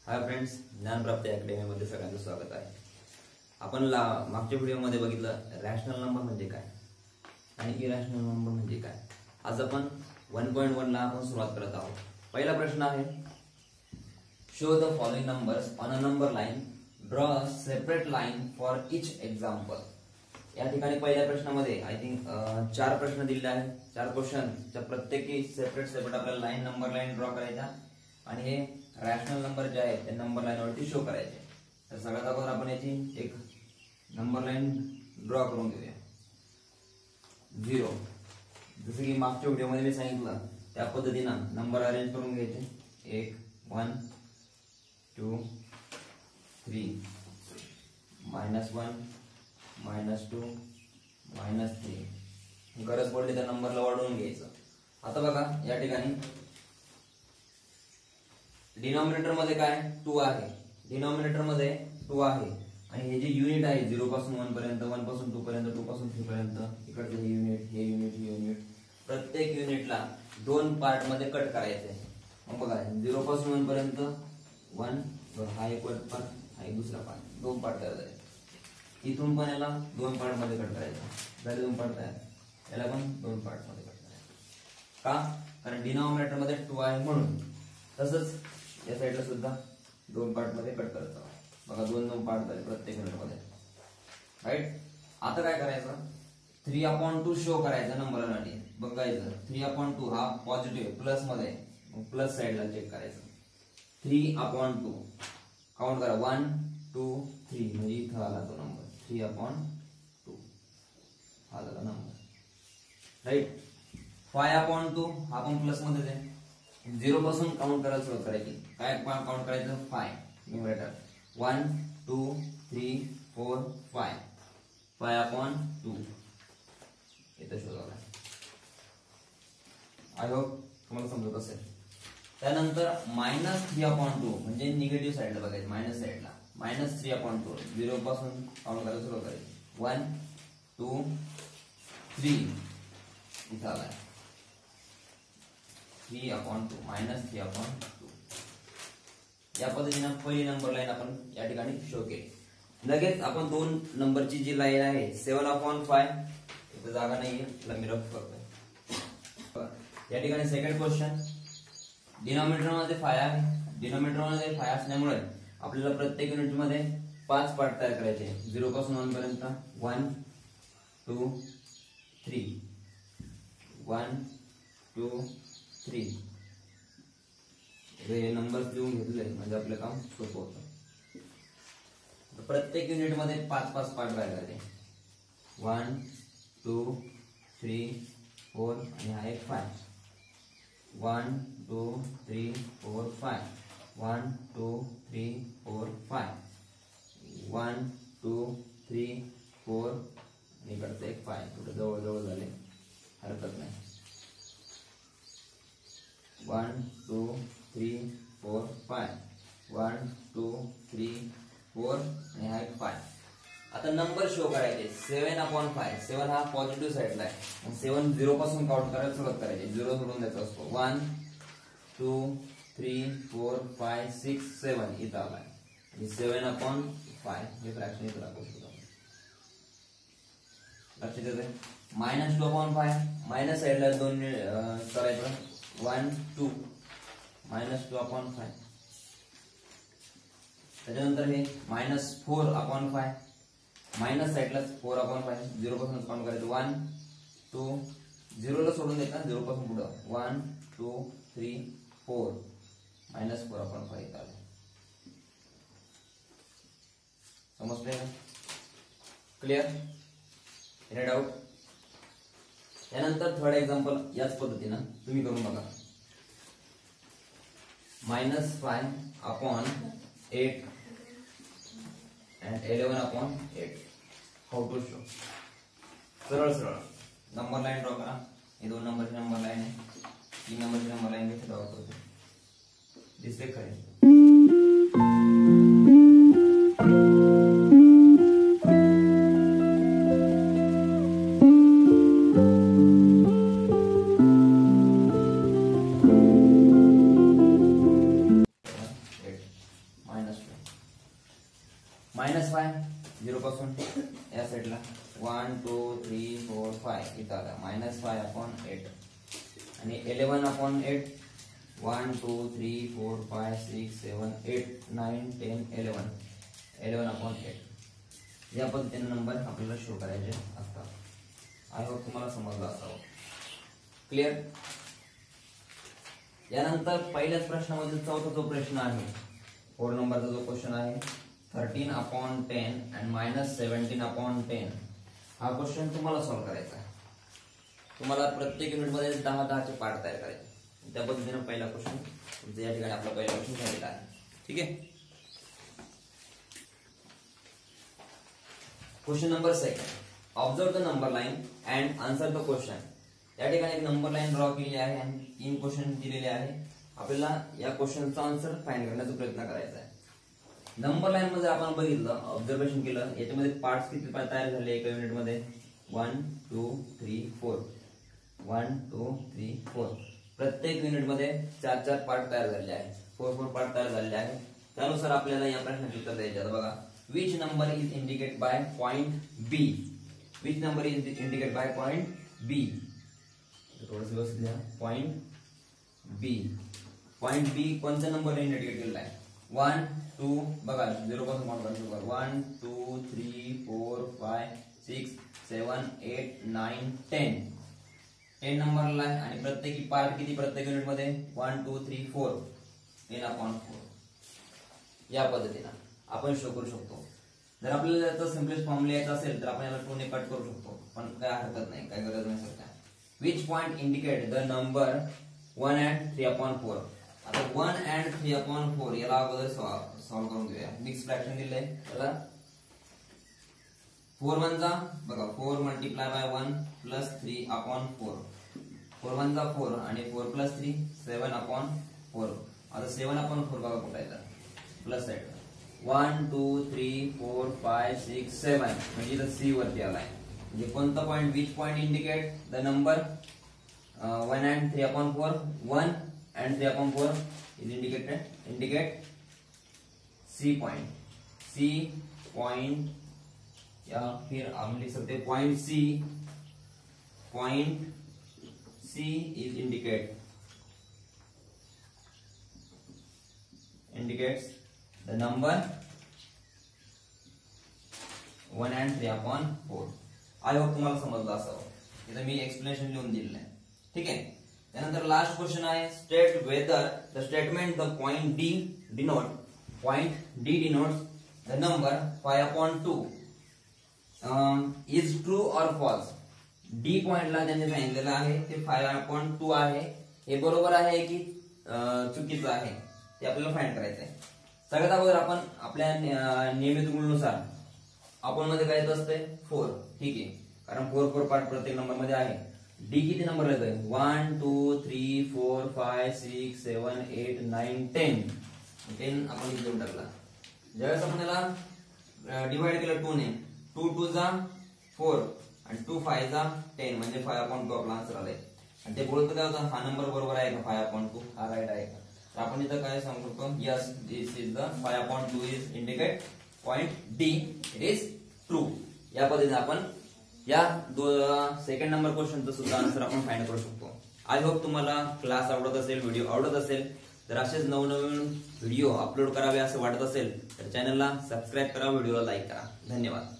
Hi friends, ज्ञानप्राप्ती अकॅडमीमध्ये सगळ्यांचं स्वागत आहे. आपण मागच्या व्हिडिओमध्ये बघितलं रॅशनल नंबर म्हणजे काय आणि इरॅशनल नंबर म्हणजे काय. आज आपण 1.1 ला आपण सुरुवात करत आहोत. पहिला प्रश्न आहे, show the following numbers on a number line, draw a separate line for each example. या ठिकाणी पहिल्या प्रश्नामध्ये आय थिंक 4 प्रश्न दिलेले आहेत. 4 क्वेश्चनच्या प्रत्येकी सेपरेट आपल्याला लाईन नंबर लाईन ड्रॉ करायचा आणि हे रॅशनल नंबर जे आहेत ते नंबर लाईन वरती शो करायचे. तर सगळ्यात अगोदर आपण याची एक नंबर लाईन ड्रॉ करून घेऊया. 0 जसं की मागच्या व्हिडिओमध्ये मी सांगितलं त्या पद्धतीनं नंबर अरेंज करून घ्यायचे. 1 1 2 3 -1 -2 -3. गरज पडली तर नंबरला वाढवून घ्यायचं. आता बघा या ठिकाणी डिनॉमिनेटर मध्ये काय 2 आहे, डिनॉमिनेटर मध्ये 2 आहे आणि हे जे युनिट आहे 0 पासून 1 पर्यंत, 1 पासून 2 पर्यंत, 2 पासून 3 पर्यंत, इकडचे हे युनिट हे युनिट हे युनिट, प्रत्येक युनिटला 2 पार्ट मध्ये कट करायचे. मग बघा 0 पासून 1 पर्यंत 1, हा एक पार्ट, हा एक दुसरा पार्ट, 2 पार्ट करायचे. इथून पण याला 2 पार्ट मध्ये कट करायचं. झाले 2 पार्ट तयार. याला पण 2 पार्ट मध्ये कट करायचं. का? कारण डिनॉमिनेटर मध्ये 2 आहे म्हणून. तसंच या साईडला सुद्धा 2 पार्ट मध्ये कट करायचं. बघा 2 पार्ट झाले प्रत्येक युनिट मध्ये, राईट. आता काय करायचं, 3/2 शो करायचा नंबरसाठी. बघायचं 3/2 हा पॉझिटिव्ह प्लस मध्ये, प्लस साईडला चेक करायचं. 3/2 काउंट करा, 1 2 3 म्हणजे इथं आला तो नंबर 3/2 हा झाला नंबर, राईट. 5/2 हा पण प्लस मध्ये आहे. 0 पासून काउंट करायला सुरुवात करायची. काय काउंट करायचं, 5 न्यूमरेटर 1 2 3 4 5 5/2 इथं शोधायला. आय होप तुम्हाला समजत असेल. त्यानंतर -3/2 म्हणजे निगेटिव्ह साईडला बघायचं, मायनस साईडला -3/2 0 पासून काउंट करायला सुरुवात करायची. 1 2 3 इथं आलाय 3/2 -3/2. या पद्धतीने पहिली नंबर लाईन आपण या ठिकाणी शो केली. लगेच आपण 2 नंबरची जी लाईन आहे 7/5 इथे जागा नाहीये, त्याला मी रफ करतोय. या ठिकाणी सेकंड क्वेश्चन, डिनॉमिनेटर मध्ये 5 आहे. डिनॉमिनेटर मध्ये 5 असल्यामुळे आपल्याला प्रत्येक युनिट मध्ये 5 पार्ट तयार करायचे. 0 पासून 1 पर्यंत 1 2 3 1 2 3. हे नंबर लिहून घेतले म्हणजे आपलं काम सोपं होतं. प्रत्येक युनिट मध्ये 5 पार्ट राहिले. 1 2 3 4 आणि हा एक 5. 1 2 3 4 5 1 2 3 4 5 1 2 3 4 आणि इकडचं एक 5. थोडं जवळ जवळ झाले, हरकत नाही. 1 2 3 4 5 1 2 3 4 आणि हा एक 5. आता नंबर शो करायचे. 7/5 7 हा पॉझिटिव्ह साईडला आहे. 7 0 पासून काउंट करायला सुरुवात करायची. 0 सोडून द्यायचा असतो. 1 2 3 4 5 6 7 इथं आलाय आणि 7/5 हे फ्रॅक्शन इथं दाखवू शकतो. लक्षात येते. -2/5 मायनस साईडला 2 करायचं. 1 2 -2/5. त्याच्यानंतर हे -4/5 मायनस साईडला 4/5 0 पासून काउंट करायचं. 1 2 0 ला सोडून द्यायचं, 0 पासून पुढे 1 2 3 4 -4/5 इथं आलं. समजतंय का? क्लिअर? Any doubt? त्यानंतर थर्ड एक्झाम्पल याच पद्धतीनं तुम्ही करून बघा. -5/8 and 11/8. How to show. सरळ सरळ नंबर लाईन ड्रॉ करा. हे 2 नंबरची नंबर लाईन आहे, 3 नंबरची नंबर लाईन इथे ड्रॉ करतो. दिसते खरे. -5 0 पासून या साईडला 1 2 3 4 5 इथं आला -5/8 आणि 11/8 1 2 3 4 5 6 7 8 9 10 11/8 या पद्धतीने नंबर आपल्याला शो करायचे असतात. आय होप तुम्हाला समजलं असावं. क्लिअर. यानंतर पहिल्याच प्रश्नामध्ये चौथा जो प्रश्न आहे 4 नंबरचा जो क्वेश्चन आहे 13/10 and -17/10 हा क्वेश्चन तुम्हाला सॉल्व्ह करायचा आहे. तुम्हाला प्रत्येक युनिट मध्ये 10-10 चे पार्ट तयार करायचे. त्या पद्धतीने पहिला क्वेश्चन तुमचा या ठिकाणी आपला पहिला क्वेश्चन झालेला आहे. ठीक आहे. Question number 2. Observe the number line and answer the question. या ठिकाणी एक नंबर लाईन ड्रॉ केली आहे आणि 3 क्वेश्चन दिलेले आहे. आपल्याला या क्वेश्चनचा आन्सर फाइंड करण्याचा प्रयत्न करायचा आहे. नंबर लाईन मध्ये आपण बघितलं, ऑब्झर्वेशन केलं, याच्यामध्ये पार्ट्स किती तयार झाले एका युनिट मध्ये 1 2 3 4 1 2 3 4. प्रत्येक युनिट मध्ये 4 पार्ट तयार झालेले आहेत. 4 पार्ट तयार झालेले आहेत. त्यानुसार आपल्याला या प्रश्नाचे उत्तर द्यायचे आहे. बघा, which number is indicate by point B. Which number is indicate by point B. थोडंसं व्यवस्थित लिहा. पॉइंट बी. पॉइंट बी कोणत्या नंबरने इंडिकेट केलेला आहे? 1 2 बघा 0 पासून काउंट करायचं. 1 2 3 4 5 6 7 8 9 10 नंबरला आहे. आणि प्रत्येकी पार्ट किती प्रत्येक युनिट मध्ये 1 2 3 4 10/4 या पद्धतीने आपण शो करू शकतो. जर आपल्याला याचा सिम्पलेस्ट फॉर्म लिहायचा असेल तर आपण याला 2 ने कट करू शकतो, पण काय हरकत नाही, काय गरज नाही सध्या. Which point indicate the number 1 and 3/4. आता 1 and 3/4 याला अगोदर सॉल्व्ह करून घेऊया. मिक्स फ्रॅक्शन दिलंय त्याला 4 1 जा बघा 4 मल्टिप्लाय बाय 1 प्लस 3/4. 4 1 जा 4 आणि 4 प्लस 3 7/4. आता 7/4 बघा कुठे आहे प्लस साइड 1 2 3 4 5 6 7 म्हणजे इथं सी वरती आलाय. म्हणजे कोणता point, which point indicate the number 1 and 3/4. 1 and 3/4 is indicate C point. C point या फिर हम लिख सकते हैं point C. Point C is indicates the number 1 and 3/4. I hope तुम्हाला समजलं असावं. इथं मी एक्सप्लेनेशन लिहून दिलेलं आहे. ठीक आहे. त्यानंतर लास्ट क्वेश्चन आहे state whether the statement the point D denotes the number 5/2 is true और फॉल्स. डी पॉइंटला त्यांनी सांगितलेलं आहे ते 5/2 आहे. हे बरोबर आहे की चुकीचं आहे ते आपल्याला फाइंड करायचं आहे. सगळ्यात अगोदर आपण आपल्या नियमित रूलनुसार आपण मध्ये काय येत असते 4. ठीक आहे, कारण 4 पार्ट प्रत्येक नंबर मध्ये आहे. डी किती नंबर येतोय 1 2 3 4 5 6 7 8 9 10 आपण इथे देऊन टाकला. ज्यावेळेस आपण याला डिवाइड केलं 2 ने 2 2 जा 4 आणि 2 5 जा 10 म्हणजे 5/2 आपला आन्सर आलाय. आणि ते बोलतो काय होतं हा नंबर बरोबर आहे का 5/2 हा राईट आहे का. तर आपण इथं काय सांगू शकतो yes this is the 5/2 is indicate point D it is true. या पद्धतीने आपण या सेकंड नंबर क्वेश्चनचं सुद्धा आन्सर आपण फाइंड करू शकतो. आय होप तुम्हाला क्लास आवडत असेल, व्हिडिओ आवडत असेल. तर असेच नवनवीन व्हिडिओ अपलोड करावे असं वाटत असेल तर चॅनलला सबस्क्राईब करा, व्हिडिओला लाईक करा. धन्यवाद.